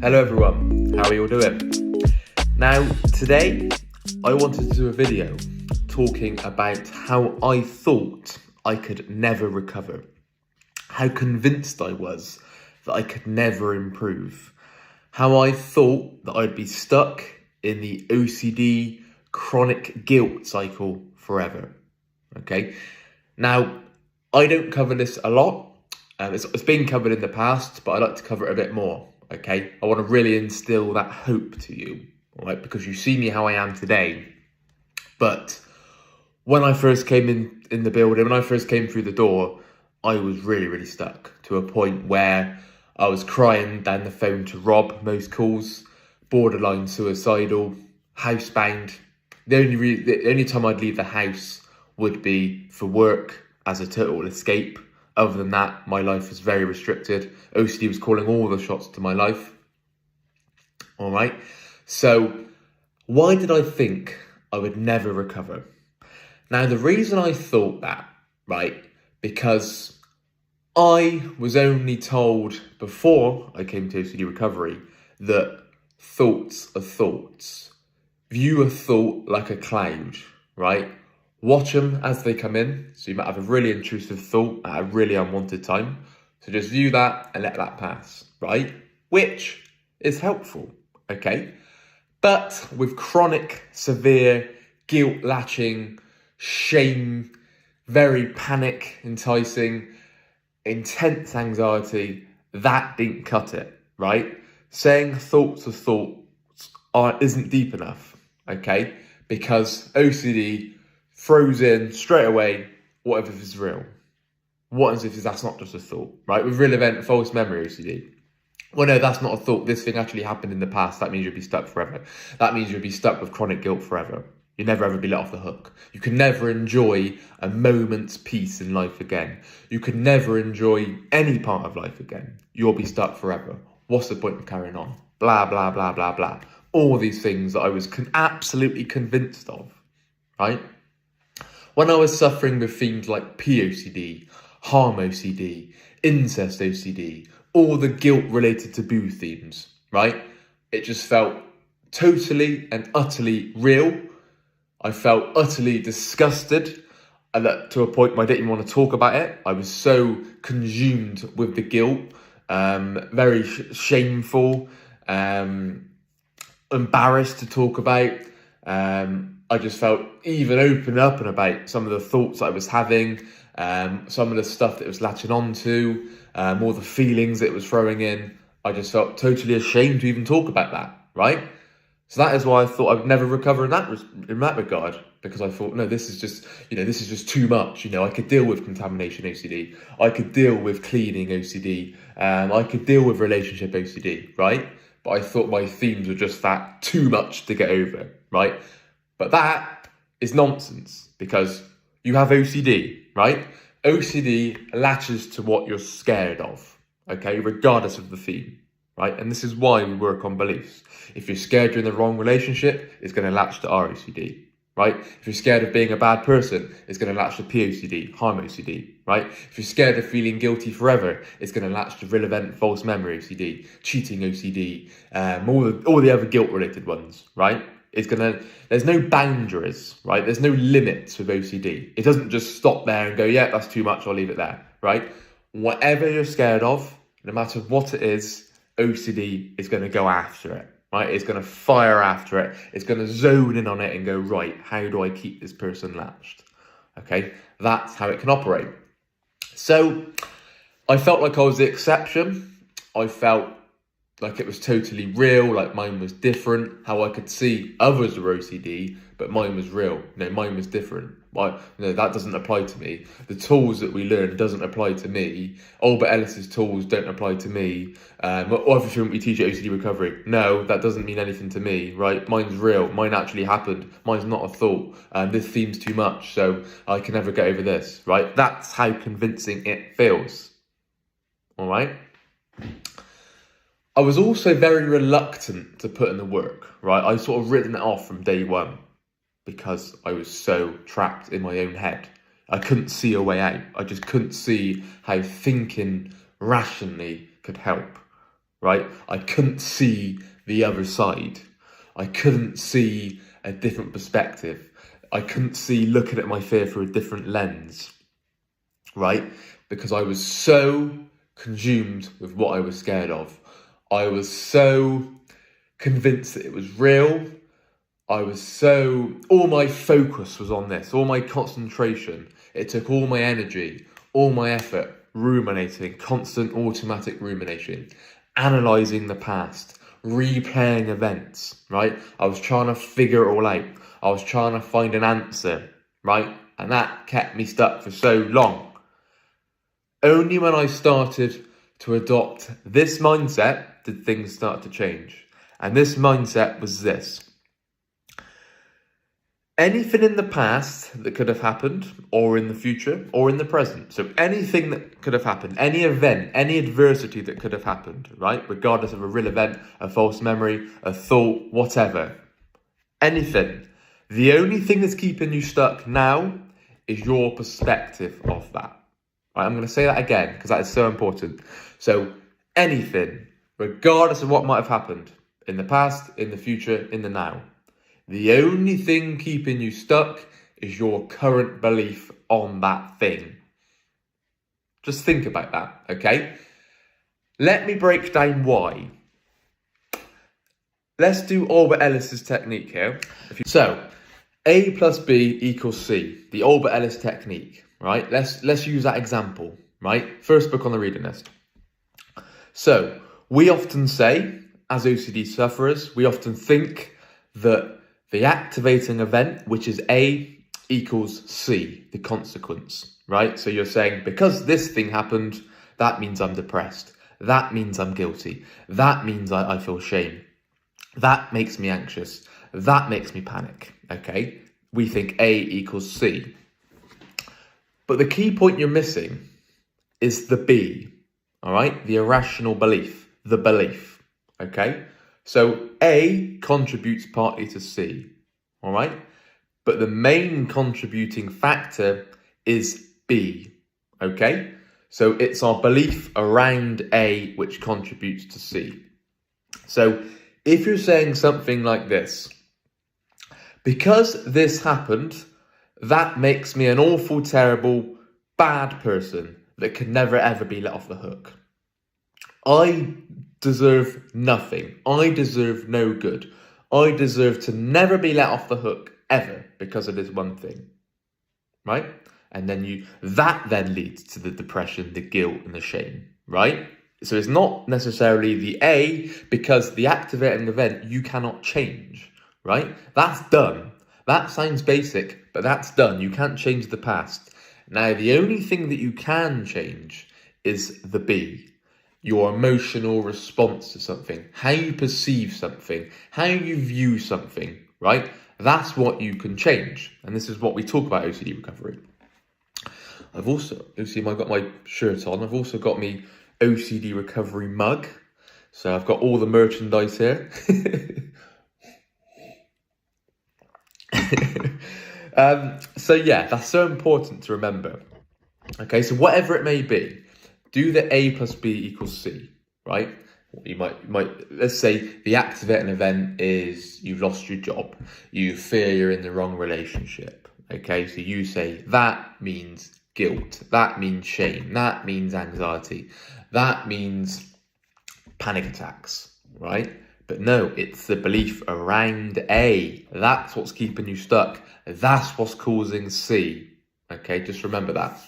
Hello everyone, how are you all doing? Now, today I wanted to do a video talking about how I thought I could never recover. How convinced I was that I could never improve. How I thought that I'd be stuck in the OCD chronic guilt cycle forever. Okay, now I don't cover this a lot. It's been covered in the past, but I like to cover it a bit more. Okay, I want to really instill that hope to you, all right? Because you see me how I am today. But when I first came in the building, when I first came through the door, I was really stuck to a point where I was crying down the phone to Rob most calls, borderline suicidal, housebound. The only time I'd leave the house would be for work as a total escape. Other than that, my life was very restricted. OCD was calling all the shots to my life. All right. So why did I think I would never recover? Now, the reason I thought that, right, because I was only told before I came to OCD recovery that thoughts are thoughts. View a thought like a cloud, right? Watch them as they come in. So you might have a really intrusive thought at a really unwanted time. So just view that and let that pass, right? Which is helpful, okay? But with chronic, severe, guilt-latching, shame, very panic enticing, intense anxiety, that didn't cut it, right? Saying thoughts are thoughts isn't deep enough, okay? Because OCD throws in straight away, what if it's real? What as if that's not just a thought, right? With real event, false memory OCD. Well, no, that's not a thought. This thing actually happened in the past. That means you'll be stuck forever. That means you'll be stuck with chronic guilt forever. You'll never ever be let off the hook. You can never enjoy a moment's peace in life again. You can never enjoy any part of life again. You'll be stuck forever. What's the point of carrying on? Blah, blah, blah, blah, blah. All these things that I was absolutely convinced of, right? When I was suffering with themes like POCD, harm OCD, incest OCD, all the guilt related to boo themes, right? It just felt totally and utterly real. I felt utterly disgusted to a point where I didn't even want to talk about it. I was so consumed with the guilt, very shameful, embarrassed to talk about. I just felt even open up and about some of the thoughts I was having, some of the stuff that it was latching onto, all the feelings that it was throwing in. I just felt totally ashamed to even talk about that, right? So that is why I thought I'd never recover in that regard, because I thought, no, this is just too much. I could deal with contamination OCD. I could deal with cleaning OCD. I could deal with relationship OCD, right? But I thought my themes were just that too much to get over, right? But that is nonsense, because you have OCD, right? OCD latches to what you're scared of, okay, regardless of the theme, right? And this is why we work on beliefs. If you're scared you're in the wrong relationship, it's going to latch to ROCD, right? If you're scared of being a bad person, it's going to latch to POCD, harm OCD, right? If you're scared of feeling guilty forever, it's going to latch to real event, false memory OCD, cheating OCD, all the other guilt-related ones, right? There's no boundaries, right? There's no limits with OCD. It doesn't just stop there and go, yeah, that's too much, I'll leave it there, right? Whatever you're scared of, no matter what it is, OCD is going to go after it, right? It's going to fire after it. It's going to zone in on it and go, right, how do I keep this person latched? Okay, that's how it can operate. So I felt like I was the exception. I felt like it was totally real, like mine was different, how I could see others were OCD, but mine was real. Mine was different. That doesn't apply to me. The tools that we learn doesn't apply to me. Albert Ellis's tools don't apply to me. Everything we teach at OCD recovery, no, that doesn't mean anything to me, right? Mine's real. Mine actually happened. Mine's not a thought. This theme's too much, so I can never get over this, right? That's how convincing it feels. All right? I was also very reluctant to put in the work, right? I sort of written it off from day one because I was so trapped in my own head. I couldn't see a way out. I just couldn't see how thinking rationally could help, right? I couldn't see the other side. I couldn't see a different perspective. I couldn't see looking at my fear through a different lens, right? Because I was so consumed with what I was scared of. I was so convinced that it was real. All my focus was on this, all my concentration. It took all my energy, all my effort, ruminating, constant automatic rumination, analysing the past, replaying events, right? I was trying to figure it all out. I was trying to find an answer, right? And that kept me stuck for so long. Only when I started to adopt this mindset did things start to change. And this mindset was this. Anything in the past that could have happened, or in the future, or in the present. So anything that could have happened, any event, any adversity that could have happened, right? Regardless of a real event, a false memory, a thought, whatever. Anything. The only thing that's keeping you stuck now is your perspective of that. Right, I'm going to say that again because that is so important. So anything, regardless of what might have happened in the past, in the future, in the now. The only thing keeping you stuck is your current belief on that thing. Just think about that, okay? Let me break down why. Let's do Albert Ellis's technique here. So, A plus B equals C, the Albert Ellis technique, right? Let's use that example, right? First book on the reading list. So, we often say, as OCD sufferers, we often think that the activating event, which is A, equals C, the consequence, right? So you're saying, because this thing happened, that means I'm depressed. That means I'm guilty. That means I feel shame. That makes me anxious. That makes me panic, okay? We think A equals C. But the key point you're missing is the B, all right? The irrational belief, the belief, okay? So A contributes partly to C, all right? But the main contributing factor is B, okay? So it's our belief around A which contributes to C. So if you're saying something like this, because this happened, that makes me an awful, terrible, bad person that can never ever be let off the hook. I deserve nothing. I deserve no good. I deserve to never be let off the hook ever because of this one thing, right? And then that then leads to the depression, the guilt and the shame, right? So it's not necessarily the A, because the activating event you cannot change, right? That's done. That sounds basic, but that's done. You can't change the past. Now, the only thing that you can change is the B. Your emotional response to something, how you perceive something, how you view something, right? That's what you can change. And this is what we talk about OCD recovery. I've also, you'll see I've got my shirt on. I've also got me OCD recovery mug. So I've got all the merchandise here. So yeah, that's so important to remember. Okay, so whatever it may be, do the A plus B equals C, right? You might, let's say the activating event is you've lost your job. You fear you're in the wrong relationship. Okay, so you say that means guilt. That means shame. That means anxiety. That means panic attacks, right? But no, it's the belief around A. That's what's keeping you stuck. That's what's causing C. Okay, just remember that.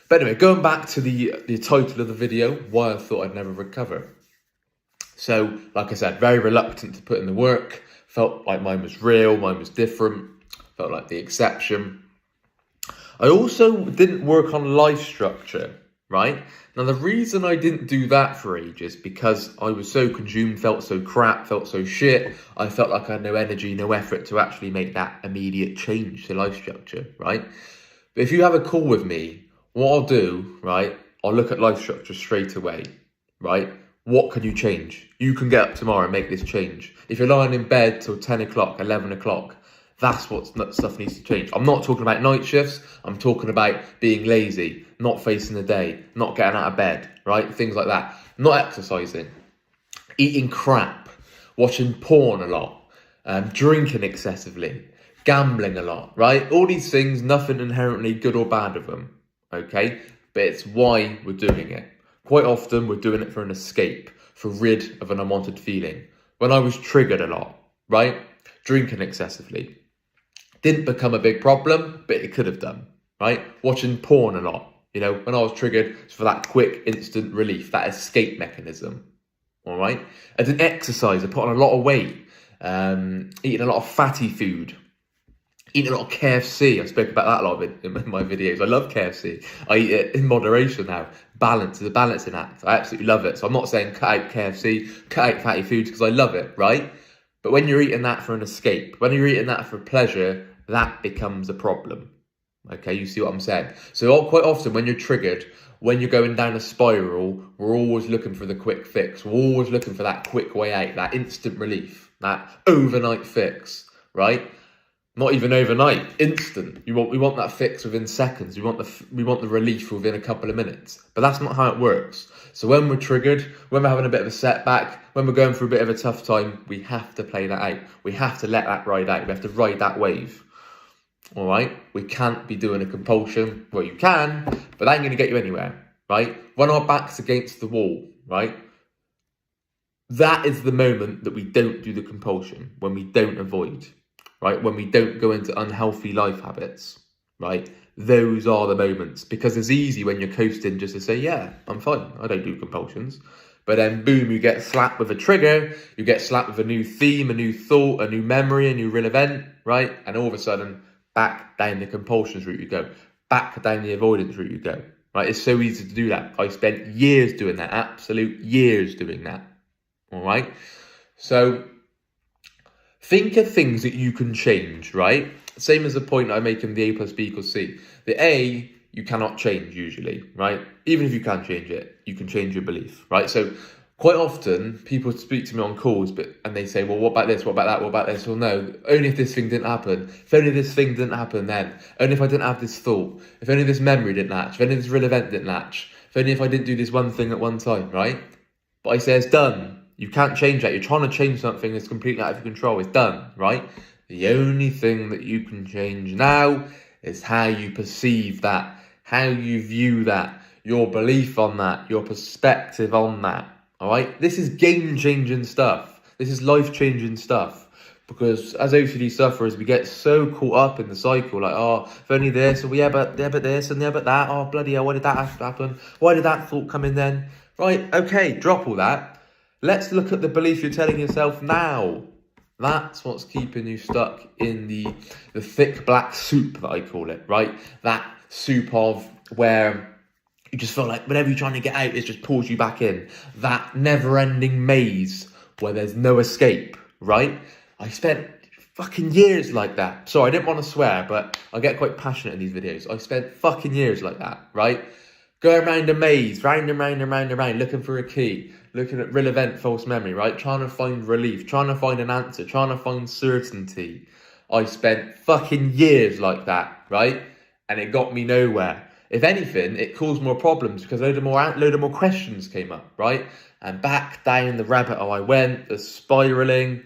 But anyway, going back to the title of the video, why I thought I'd never recover. So, like I said, very reluctant to put in the work. Felt like mine was real, mine was different. Felt like the exception. I also didn't work on life structure, right? Now, the reason I didn't do that for ages, because I was so consumed, felt so crap, felt so shit. I felt like I had no energy, no effort to actually make that immediate change to life structure, right? But if you have a call with me, what I'll do, right, I'll look at life structure straight away, right? What can you change? You can get up tomorrow and make this change. If you're lying in bed till 10 o'clock, 11 o'clock, That's what stuff needs to change. I'm not talking about night shifts. I'm talking about being lazy, not facing the day, not getting out of bed, right? Things like that. Not exercising, eating crap, watching porn a lot, drinking excessively, gambling a lot, right? All these things, nothing inherently good or bad of them, okay? But it's why we're doing it. Quite often, we're doing it for an escape, for rid of an unwanted feeling. When I was triggered a lot, right? Drinking excessively. Didn't become a big problem, but it could have done, right? Watching porn a lot. You know, when I was triggered, it's for that quick, instant relief, that escape mechanism, all right? I didn't exercise. I put on a lot of weight, eating a lot of fatty food, eating a lot of KFC. I spoke about that a lot in my videos. I love KFC. I eat it in moderation now. Balance is a balancing act. I absolutely love it. So I'm not saying cut out KFC, cut out fatty foods, because I love it, right? But when you're eating that for an escape, when you're eating that for pleasure, that becomes a problem. Okay, you see what I'm saying? So quite often when you're triggered, when you're going down a spiral, we're always looking for the quick fix. We're always looking for that quick way out, that instant relief, that overnight fix, right? Not even overnight, instant. We want that fix within seconds. We want the relief within a couple of minutes. But that's not how it works. So when we're triggered, when we're having a bit of a setback, when we're going through a bit of a tough time, we have to play that out. We have to let that ride out. We have to ride that wave. All right? We can't be doing a compulsion. Well, you can, but that ain't going to get you anywhere, right? When our back's against the wall, right? That is the moment that we don't do the compulsion, when we don't avoid, right? When we don't go into unhealthy life habits, right? Those are the moments, because it's easy when you're coasting just to say, yeah, I'm fine. I don't do compulsions. But then boom, you get slapped with a trigger, you get slapped with a new theme, a new thought, a new memory, a new real event, right? And all of a sudden, back down the compulsions route you go, back down the avoidance route you go, right? It's so easy to do that. I spent years doing that, absolute years doing that, all right? So think of things that you can change, right? Same as the point I make in the A plus B equals C. The A, you cannot change usually, right? Even if you can change it, you can change your belief, right? So quite often people speak to me on calls and they say, well, what about this? What about that? What about this? Well, no, only if this thing didn't happen. If only this thing didn't happen then. Only if I didn't have this thought. If only this memory didn't latch. If only this real event didn't latch. If only if I didn't do this one thing at one time, right? But I say it's done. You can't change that. You're trying to change something that's completely out of your control. It's done, right? The only thing that you can change now is how you perceive that, how you view that, your belief on that, your perspective on that, all right? This is game-changing stuff. This is life-changing stuff. Because as OCD sufferers, we get so caught up in the cycle, like, oh, if only this, or yeah, but this, and yeah, but that, oh, bloody hell, why did that have to happen? Why did that thought come in then? Right, okay, drop all that. Let's look at the belief you're telling yourself now. That's what's keeping you stuck in the thick black soup that I call it, right? That soup of where you just feel like whatever you're trying to get out, it just pulls you back in. That never-ending maze where there's no escape, right? I spent fucking years like that. Sorry, I didn't want to swear, but I get quite passionate in these videos. I spent fucking years like that, right? Going around a maze, round and round and round and round, looking for a key, looking at real event, false memory, right? Trying to find relief, trying to find an answer, trying to find certainty. I spent fucking years like that, right? And it got me nowhere. If anything, it caused more problems because a load of more questions came up, right? And back down the rabbit hole I went, the spiraling.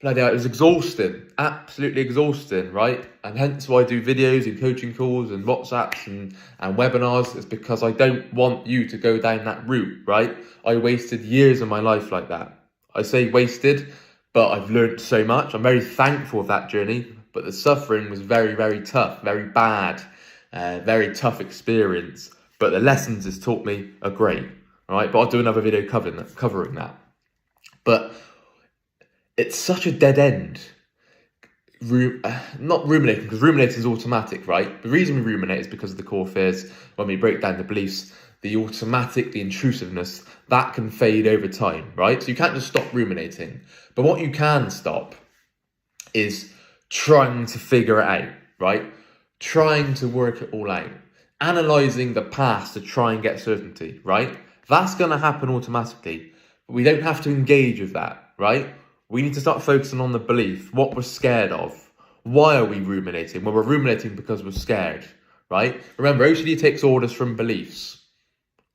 Bloody hell, it was exhausting, absolutely exhausting, right? And hence why I do videos and coaching calls and WhatsApps and webinars. It's because I don't want you to go down that route, right? I wasted years of my life like that. I say wasted, but I've learned so much. I'm very thankful of that journey, but the suffering was very, very tough, very bad, very tough experience. But the lessons it's taught me are great, all right? But I'll do another video covering that. But it's such a dead end. Not ruminating, because ruminating is automatic, right? The reason we ruminate is because of the core fears. When we break down the beliefs, the automatic, the intrusiveness, that can fade over time, right? So you can't just stop ruminating. But what you can stop is trying to figure it out, right? Trying to work it all out. Analysing the past to try and get certainty, right? That's going to happen automatically. But we don't have to engage with that, right? We need to start focusing on the belief, what we're scared of, Why are we ruminating? Well, we're ruminating because we're scared, right? Remember, OCD takes orders from beliefs.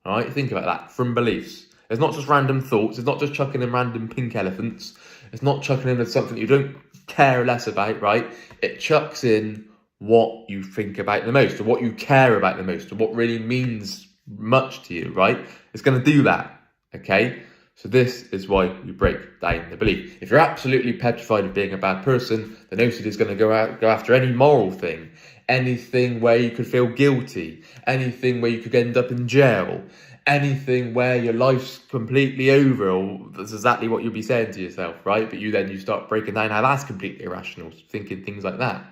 All right, think about that, from beliefs. It's not just random thoughts. It's not just chucking in random pink elephants. It's not chucking in something you don't care less about, right? It chucks in what you think about the most, or what you care about the most, or what really means much to you, right? It's going to do that, okay? So this is why we break down the belief. If you're absolutely petrified of being a bad person, then OCD is going to go after any moral thing, anything where you could feel guilty, anything where you could end up in jail, anything where your life's completely over, or that's exactly what you'll be saying to yourself, right? But you start breaking down how that's completely irrational, thinking things like that.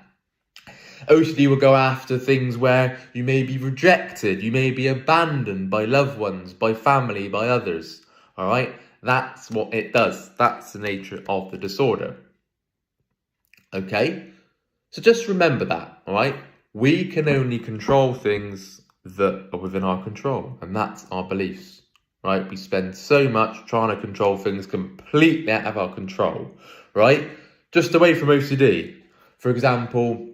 OCD will go after things where you may be rejected, you may be abandoned by loved ones, by family, by others. All right, that's what it does. That's the nature of the disorder. Okay, so just remember that. All right, we can only control things that are within our control, and that's our beliefs. Right, we spend so much trying to control things completely out of our control. Right, just away from OCD. For example,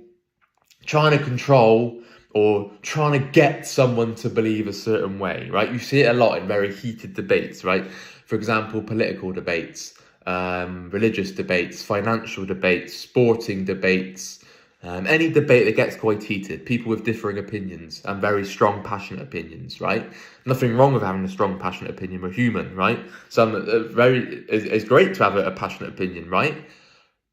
trying to control or trying to get someone to believe a certain way, right? You see it a lot in very heated debates, right? For example, political debates, religious debates, financial debates, sporting debates, any debate that gets quite heated, people with differing opinions and very strong, passionate opinions, right? Nothing wrong with having a strong, passionate opinion. We're human, right? It's great to have a passionate opinion, right?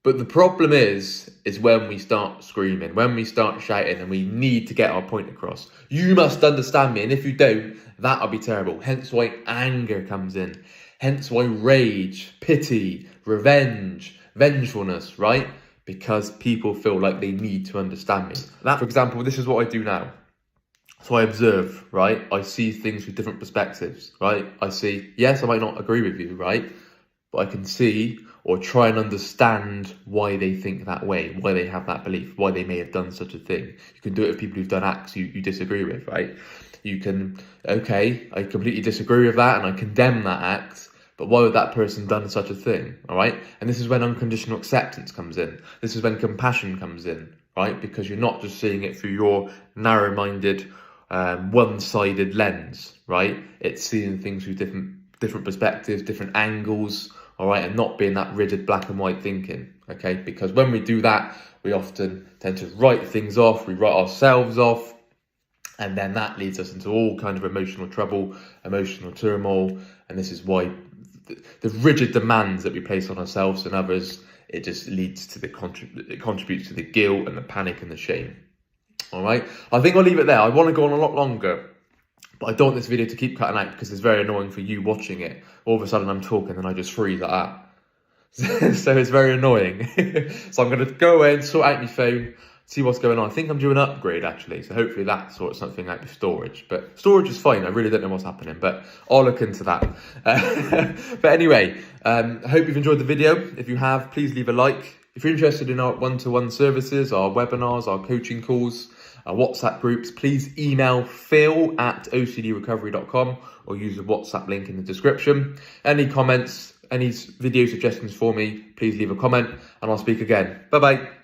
But the problem is when we start screaming, when we start shouting, and we need to get our point across. You must understand me, and if you don't, that'll be terrible. Hence why anger comes in. Hence why rage, pity, revenge, vengefulness, right? Because people feel like they need to understand me. That, for example, this is what I do now. So I observe, right? I see things with different perspectives, right? I see, yes, I might not agree with you, right? But I can see or try and understand why they think that way, why they have that belief, why they may have done such a thing. You can do it with people who've done acts you disagree with, right? You can, okay, I completely disagree with that and I condemn that act, but why would that person done such a thing, all right? And this is when unconditional acceptance comes in. This is when compassion comes in, right? Because you're not just seeing it through your narrow-minded, one-sided lens, right? It's seeing things through different perspectives, different angles, all right, and not being that rigid black and white thinking, okay? Because when we do that, we often tend to write things off, we write ourselves off, and then that leads us into all kind of emotional trouble, emotional turmoil, and this is why the rigid demands that we place on ourselves and others, it just leads to it contributes to the guilt and the panic and the shame, all right? I think I'll leave it there. I want to go on a lot longer, but I don't want this video to keep cutting out because it's very annoying for you watching it. All of a sudden I'm talking and I just freeze like that. So it's very annoying. So I'm going to go away and sort out my phone, see what's going on. I think I'm doing an upgrade actually. So hopefully that sorts something out with storage. But storage is fine. I really don't know what's happening, but I'll look into that. But anyway, I hope you've enjoyed the video. If you have, please leave a like. If you're interested in our one-to-one services, our webinars, our coaching calls, our WhatsApp groups, please email phil@ocdrecovery.com or use the WhatsApp link in the description. Any comments, any video suggestions for me, please leave a comment and I'll speak again. Bye-bye.